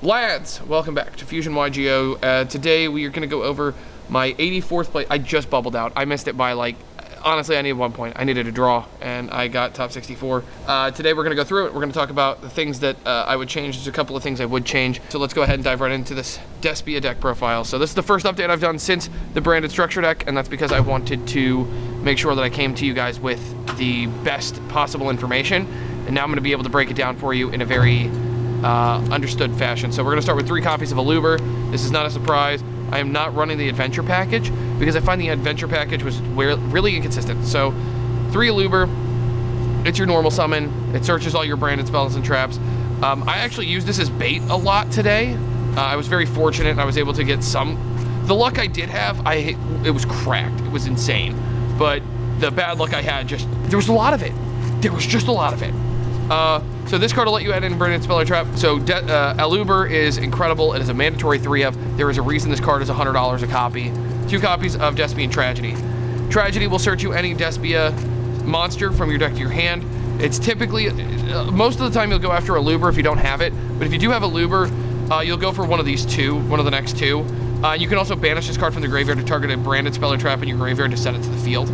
Lads, welcome back to Fusion YGO. Today we are going to go over my 84th place. I just bubbled out. I missed it by honestly I needed 1 point. I needed a draw and I got top 64. Today we're going to go through it. We're going to talk about the things that I would change. There's a couple of things I would change. So let's go ahead and dive right into this Despia deck profile. So this is the first update I've done since the branded structure deck, and that's because I wanted to make sure that I came to you guys with the best possible information. And now I'm going to be able to break it down for you in a very understood fashion. So we're going to start with 3 copies of Aluber. This is not a surprise. I am not running the adventure package because I find the adventure package was really inconsistent. So 3 Aluber, it's your normal summon. It searches all your branded spells and traps. I actually used this as bait a lot today. I was very fortunate and I was able to get some. The luck I did have, it was cracked. It was insane. But the bad luck I had, there was a lot of it. There was just a lot of it. So this card will let you add in branded spell or trap. So Aluber is incredible. It is a mandatory 3 of. There is a reason this card is $100 a copy. 2 copies of Despia and Tragedy. Tragedy will search you any Despia monster from your deck to your hand. It's typically, most of the time you'll go after Aluber if you don't have it. But if you do have Aluber, you'll go for one of these 2, one of the next 2. You can also banish this card from the graveyard to target a branded spell or trap in your graveyard to send it to the field.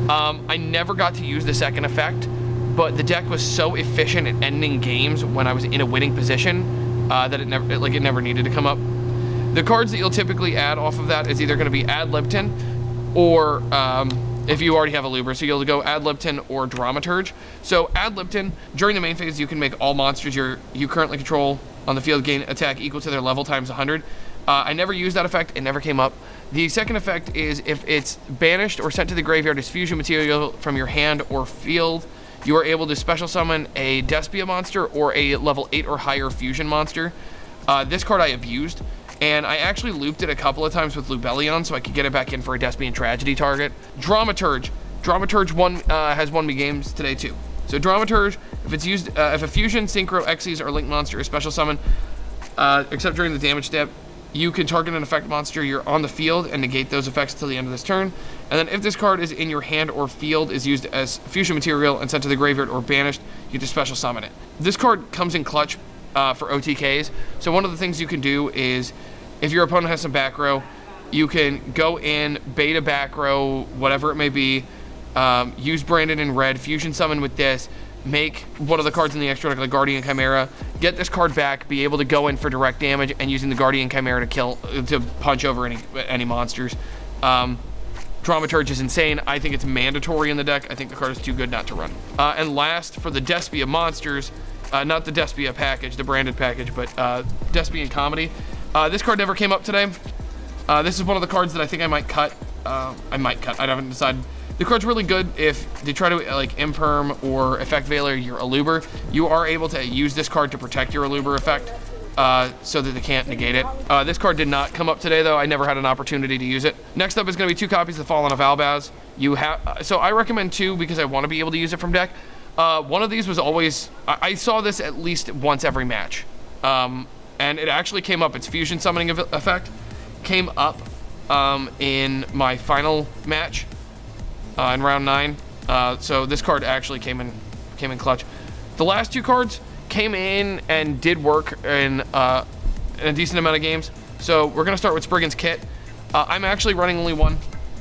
I never got to use the second effect, but the deck was so efficient at ending games when I was in a winning position that it never needed to come up. The cards that you'll typically add off of that is either going to be Ad Lipton or if you already have Aluber, so you'll go Ad Lipton or Dramaturge. So Ad Lipton, during the main phase, you can make all monsters you currently control on the field gain attack equal to their level times 100. I never used that effect. It never came up. The second effect is if it's banished or sent to the graveyard as fusion material from your hand or field, you are able to special summon a Despia monster or a level 8 or higher fusion monster. This card I abused, and I actually looped it a couple of times with Lubellion so I could get it back in for a Despia and Tragedy target. Dramaturge has won me games today too. So Dramaturge, if it's used, if a fusion, synchro, Xyz, or link monster is special summon, except during the damage step, you can target an effect monster you're on the field and negate those effects till the end of this turn. And then if this card is in your hand or field, is used as fusion material and sent to the graveyard or banished, you just special summon it. This card comes in clutch for OTKs. So one of the things you can do is, if your opponent has some back row, you can go in, bait a back row, whatever it may be, use Branded in red, fusion summon with this, make one of the cards in the extra deck, like Guardian Chimera, get this card back, be able to go in for direct damage, and using the Guardian Chimera to punch over any monsters. Dramaturge is insane. I think it's mandatory in the deck. I think the card is too good not to run. And last, for the Despia monsters, not the Despia package, the branded package, but Despia and Comedy. This card never came up today. This is one of the cards that I think I might cut. I haven't decided. The card's really good if they try to Imperm or Effect Veiler your Aluber. You are able to use this card to protect your Aluber effect so that they can't negate it. This card did not come up today though. I never had an opportunity to use it. Next up is going to be 2 copies of the Fallen of Albaz. So I recommend 2 because I want to be able to use it from deck. One of these was always, I saw this at least once every match. And it actually came up, its fusion summoning effect came up in my final match. In round 9, so this card actually came in clutch. The last 2 cards came in and did work in a decent amount of games. So we're gonna start with Spriggan's kit. I'm actually running only 1.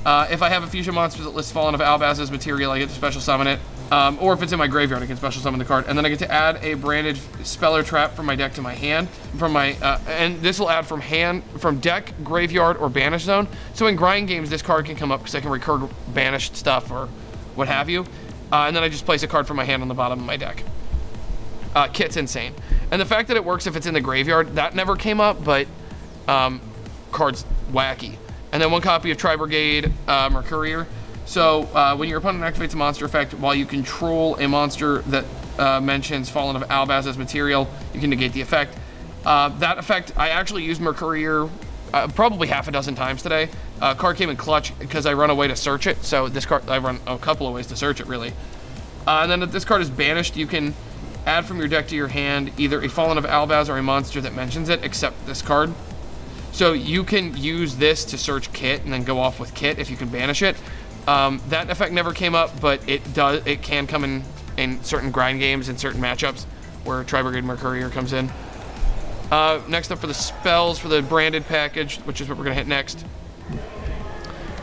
If I have a fusion monster that lists Fallen of Albaz as material, I get to special summon it. Or if it's in my graveyard, I can special summon the card, and then I get to add a branded spell or trap from my deck to my hand. And this will add from deck, graveyard, or banish zone. So in grind games, this card can come up because I can recur banished stuff or what have you. And then I just place a card from my hand on the bottom of my deck. Kit's insane, and the fact that it works if it's in the graveyard, that never came up, but card's wacky. And then 1 copy of Tri-Brigade Mercurier. So when your opponent activates a monster effect while you control a monster that mentions Fallen of Albaz as material, you can negate the effect. That effect, I actually used Mercurier probably half a dozen times today. Card came in clutch because I run away to search it. So this card, I run a couple of ways to search it really. And then if this card is banished, you can add from your deck to your hand either a Fallen of Albaz or a monster that mentions it, except this card. So you can use this to search Kit and then go off with Kit if you can banish it. That effect never came up, but it can come in certain grind games and certain matchups where Tri-Brigade Mercurier comes in. Next up for the spells for the branded package, which is what we're gonna hit next.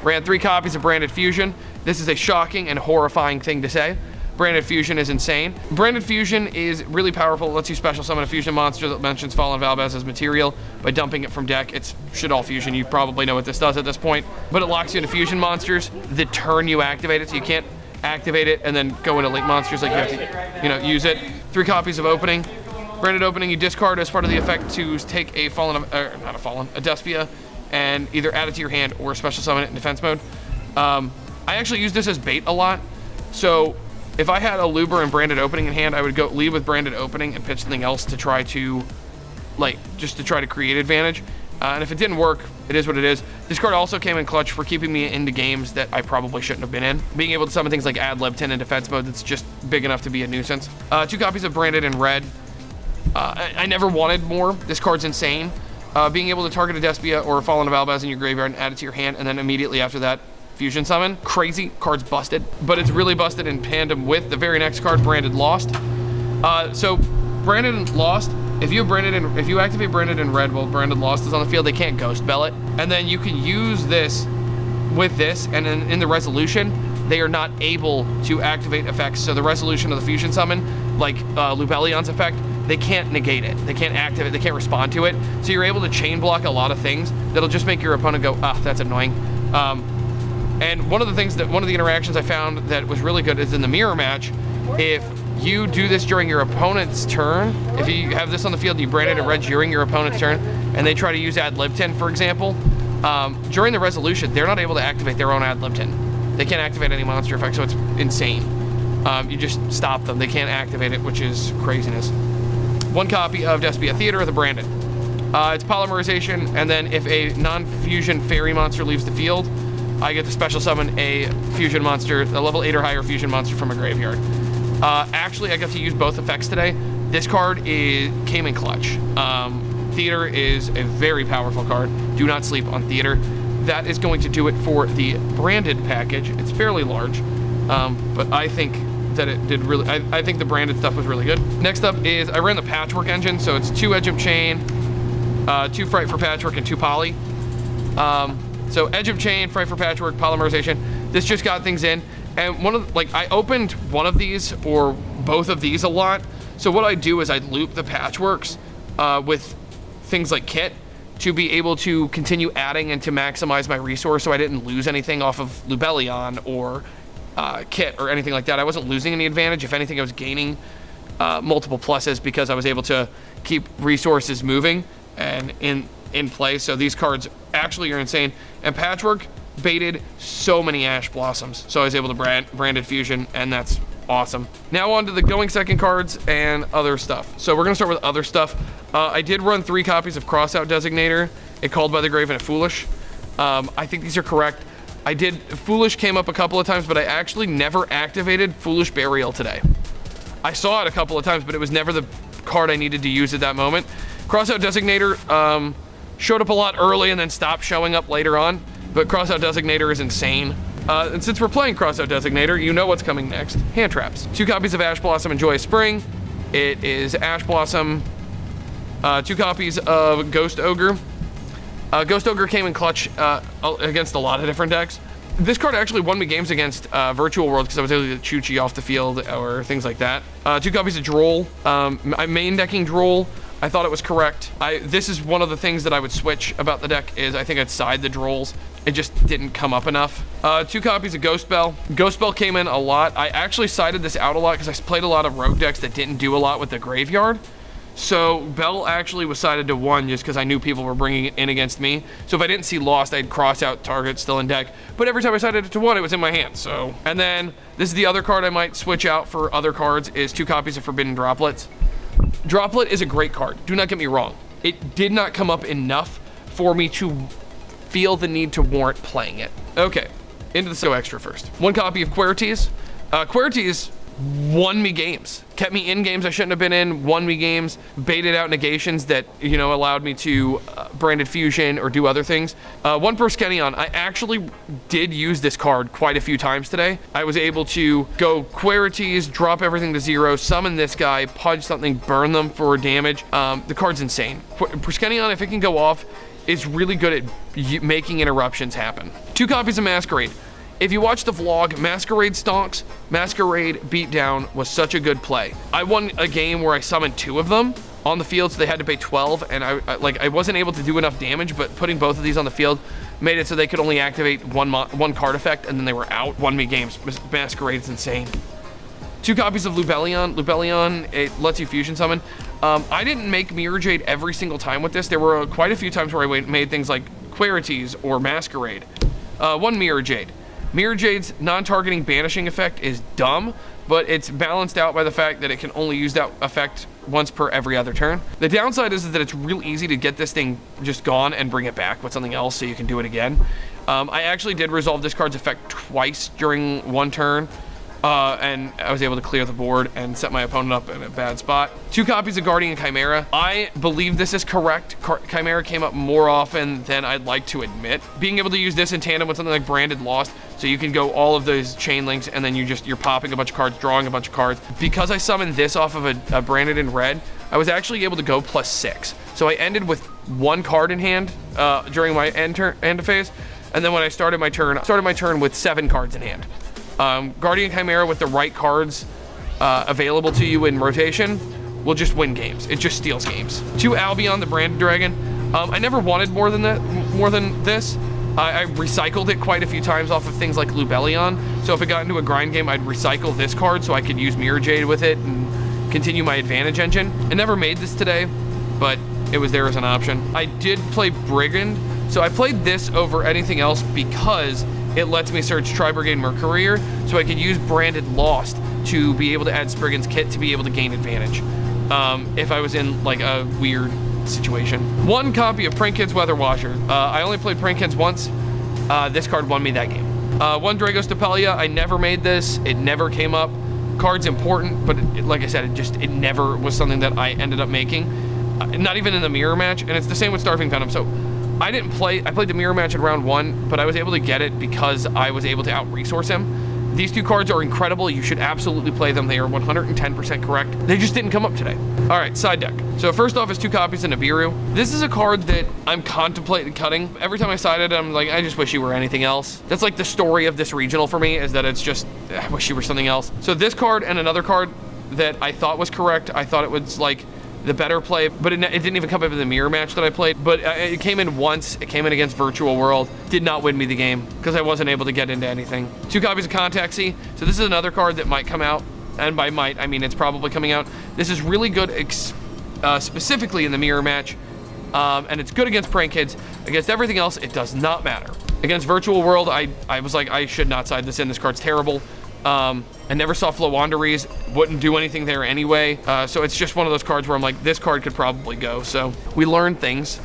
Ran 3 copies of Branded Fusion. This is a shocking and horrifying thing to say. Branded Fusion is insane. Branded Fusion is really powerful. It lets you special summon a fusion monster that mentions Fallen Valbaz as material by dumping it from deck. It's shit all fusion. You probably know what this does at this point. But it locks you into fusion monsters the turn you activate it, so you can't activate it and then go into link monsters. Like you have to, use it. 3 copies of Opening. Branded Opening, you discard as part of the effect to take a a Despia, and either add it to your hand or special summon it in defense mode. I actually use this as bait a lot. So if I had a Luber and Branded Opening in hand, I would go lead with Branded Opening and pitch something else to try to, just to try to create advantage. And if it didn't work, it is what it is. This card also came in clutch for keeping me into games that I probably shouldn't have been in. Being able to summon things like Ad Lib 10 in defense mode that's just big enough to be a nuisance. 2 copies of Branded in red. I never wanted more. This card's insane. Being able to target a Despia or a Fallen Valbaz in your graveyard and add it to your hand, and then immediately after that, fusion summon. Crazy. Card's busted, but it's really busted in tandem with the very next card, Branded Lost. So Branded Lost, if you activate Branded in red while Branded Lost is on the field, they can't Ghost Bell it, and then you can use this with this, and in the resolution, they are not able to activate effects. So the resolution of the fusion summon, like Lubellion's effect, they can't negate it. They can't activate. They can't respond to it. So you're able to chain block a lot of things that'll just make your opponent go, that's annoying. And one of the interactions I found that was really good is in the mirror match. If you do this during your opponent's turn, if you have this on the field and you brand it in red during your opponent's turn, and they try to use Ad Lib 10, for example, during the resolution, they're not able to activate their own Ad Lib 10. They can't activate any monster effect, so it's insane. You just stop them. They can't activate it, which is craziness. 1 copy of Despia Theater of the Branded. It's polymerization, and then if a non-fusion fairy monster leaves the field, I get to special summon a fusion monster, a level 8 or higher fusion monster from a graveyard. Actually, I got to use both effects today. This card came in clutch. Theater is a very powerful card. Do not sleep on Theater. That is going to do it for the branded package. It's fairly large, but I think that it did really, I think the branded stuff was really good. Next up is, I ran the Patchwork Engine, so it's 2 Edge of Chain, 2 Fright for Patchwork, and 2 Poly. So Edge of Chain, Fright for Patchwork, Polymerization. This just got things in, and I opened one of these or both of these a lot. So what I do is I loop the Patchworks with things like Kit to be able to continue adding and to maximize my resource, so I didn't lose anything off of Lubellion or Kit or anything like that. I wasn't losing any advantage. If anything, I was gaining multiple pluses because I was able to keep resources moving and in play. So these cards actually are insane. And Patchwork baited so many Ash Blossoms, so I was able to branded fusion, and that's awesome. Now on to the going second cards and other stuff. So we're gonna start with other stuff. I did run 3 copies of Crossout Designator, a Called by the Grave, and a Foolish. I think these are correct. Foolish came up a couple of times, but I actually never activated Foolish Burial today. I saw it a couple of times, but it was never the card I needed to use at that moment. Crossout Designator showed up a lot early and then stopped showing up later on, but Crossout Designator is insane. And since we're playing Crossout Designator, you know what's coming next. Hand traps. 2 copies of Ash Blossom and Joyous Spring. It is Ash Blossom. 2 copies of Ghost Ogre. Ghost Ogre came in clutch against a lot of different decks. This card actually won me games against Virtual World because I was able to get Choo-Chee off the field or things like that. 2 copies of Droll. I'm main decking Droll. I thought it was correct. This is one of the things that I would switch about the deck is I think I'd side the Drolls. It just didn't come up enough. 2 copies of Ghost Bell. Ghost Bell came in a lot. I actually sided this out a lot because I played a lot of rogue decks that didn't do a lot with the graveyard. So Bell actually was sided to 1 just because I knew people were bringing it in against me. So if I didn't see Lost, I'd cross out target still in deck. But every time I sided it to 1, it was in my hand. So, and then this is the other card I might switch out for other cards is 2 copies of Forbidden Droplets. Droplet is a great card. Do not get me wrong. It did not come up enough for me to feel the need to warrant playing it. Okay, into the So Extra first. 1 copy of Quertes. Quertes won me games, kept me in games I shouldn't have been in, won me games, baited out negations that, you know, allowed me to branded fusion or do other things. One Proskennion, I actually did use this card quite a few times today. I was able to go Quarities, drop everything to 0, summon this guy, punch something, burn them for damage. The card's insane. Proskennion, if it can go off, is really good at making interruptions happen. 2 copies of Masquerade. If you watch the vlog, Masquerade Stonks, Masquerade Beatdown was such a good play. I won a game where I summoned 2 of them on the field, so they had to pay 12, and I wasn't able to do enough damage, but putting both of these on the field made it so they could only activate one card effect, and then they were out. Won me games. Masquerade's insane. 2 copies of Lubellion. Lubellion, it lets you fusion summon. I didn't make Mirror Jade every single time with this. There were quite a few times where I made things like Quarities or Masquerade. 1 Mirror Jade. Mirror Jade's non-targeting banishing effect is dumb, but it's balanced out by the fact that it can only use that effect once per every other turn. The downside is that it's real easy to get this thing just gone and bring it back with something else so you can do it again. I actually did resolve this card's effect twice during one turn, and I was able to clear the board and set my opponent up in a bad spot. 2 copies of Guardian Chimera. I believe this is correct. Chimera came up more often than I'd like to admit. Being able to use this in tandem with something like Branded Lost, so you can go all of those chain links and then you're popping a bunch of cards, drawing a bunch of cards. Because I summoned this off of a Branded in red, I was actually able to go +6. So I ended with 1 card in hand during my end phase, and then when I started my turn with 7 cards in hand. Guardian Chimera with the right cards available to you in rotation will just win games. It just steals games. 2 Albion, the Branded Dragon. I never wanted more than this. I recycled it quite a few times off of things like Lubellion. So if it got into a grind game, I'd recycle this card so I could use Mirror Jade with it and continue my advantage engine. I never made this today, but it was there as an option. I did play Brigand, so I played this over anything else because it lets me search Tri-Brigade Mercourier, so I could use Branded Lost to be able to add Spriggan's kit to be able to gain advantage if I was in like a weird situation. 1 copy of Prankhead's Weather Washer. I only played Prankhead's once. This card won me that game. 1 Dragos Depelia. I never made this. It never came up. Card's important, but like I said, it never was something that I ended up making. Not even in the mirror match, and it's the same with Starving Venom. So I played the mirror match in round 1, but I was able to get it because I was able to out-resource him. These 2 cards are incredible. You should absolutely play them. They are 110% correct. They just didn't come up today. All right, side deck. So first off is 2 copies of Nibiru. This is a card that I'm contemplating cutting. Every time I side it, I'm like, I just wish you were anything else. That's like the story of this regional for me, is that it's just, I wish you were something else. So this card and another card that I thought was correct, I thought it was like the better play, but it didn't even come up in the mirror match that I played, but it came in once. It came in against Virtual World. Did not win me the game because I wasn't able to get into anything. 2 copies of Contaxy. So this is another card that might come out, and by might, I mean it's probably coming out. This is really good specifically in the mirror match, and it's good against Prank Kids. Against everything else, it does not matter. Against Virtual World, I was like, I should not side this in. This card's terrible. I never saw Flowanderies, wouldn't do anything there anyway. So it's just one of those cards where I'm like, this card could probably go. So we learned things.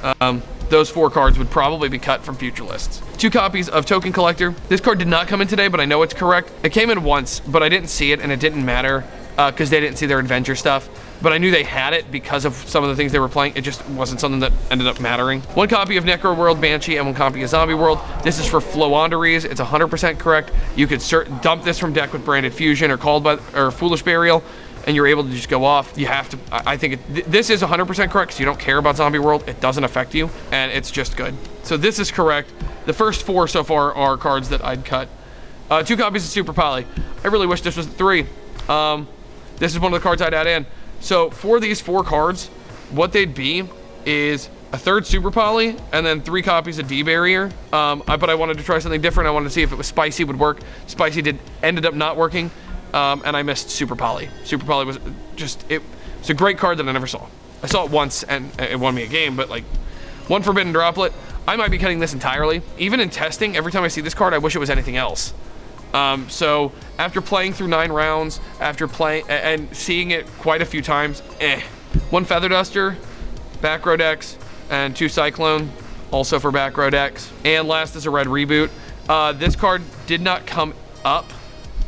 Those 4 cards would probably be cut from future lists. 2 copies of Token Collector. This card did not come in today, but I know it's correct. It came in once, but I didn't see it, and it didn't matter because they didn't see their adventure stuff. But I knew they had it because of some of the things they were playing. It just wasn't something that ended up mattering. 1 copy of Necro World Banshee and 1 copy of Zombie World. This is for Flowanderies. It's 100% correct. You could dump this from deck with Branded Fusion or Foolish Burial, and you're able to just go off. You have to, I think this is 100% correct because you don't care about Zombie World. It doesn't affect you, and it's just good. So this is correct. The first 4 so far are cards that I'd cut. 2 copies of Super Poly. I really wish this was 3. This is one of the cards I'd add in. So for these 4 cards, what they'd be is a 3rd Super Poly and then 3 copies of D-Barrier. But I wanted to try something different. I wanted to see if it was Spicy would work. Spicy ended up not working, and I missed Super Poly. Super Poly was just, it's a great card that I never saw. I saw it once and it won me a game, but like 1 Forbidden Droplet. I might be cutting this entirely. Even in testing, every time I see this card, I wish it was anything else. So after playing through 9 rounds, after playing and seeing it quite a few times, 1 Feather Duster, back row decks, and 2 Cyclone, also for back row decks. And last is a Red Reboot. This card did not come up,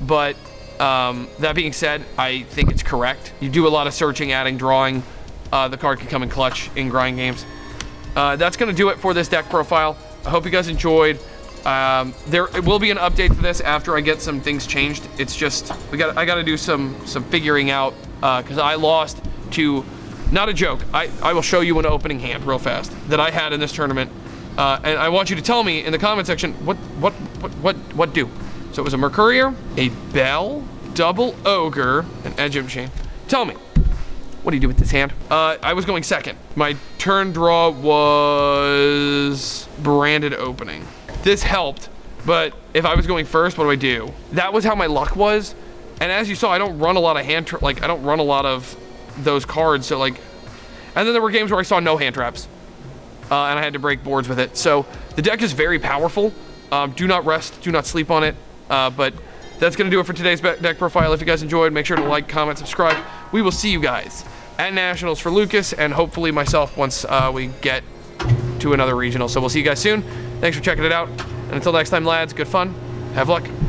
but That being said, I think it's correct. You do a lot of searching, adding, drawing. The card can come in clutch in grind games. That's going to do it for this deck profile. I hope you guys enjoyed. There will be an update to this after I get some things changed. It's just I got to do some figuring out because I lost to, not a joke. I will show you an opening hand real fast that I had in this tournament, and I want you to tell me in the comment section what do. So it was a Mercurier, a Bell, double Ogre, an Edge Machine. Tell me, what do you do with this hand? I was going second. My turn draw was Branded Opening. This helped, but if I was going first, what do I do? That was how my luck was, and as you saw, I don't run a lot of I don't run a lot of those cards, so like, and then there were games where I saw no hand traps, and I had to break boards with it. So the deck is very powerful. Do not rest, do not sleep on it. But that's going to do it for today's deck profile. If you guys enjoyed, make sure to like, comment, subscribe. We will see you guys at Nationals for Lucas and hopefully myself once we get to another regional. So we'll see you guys soon. Thanks for checking it out. And until next time, lads, good fun. Have luck.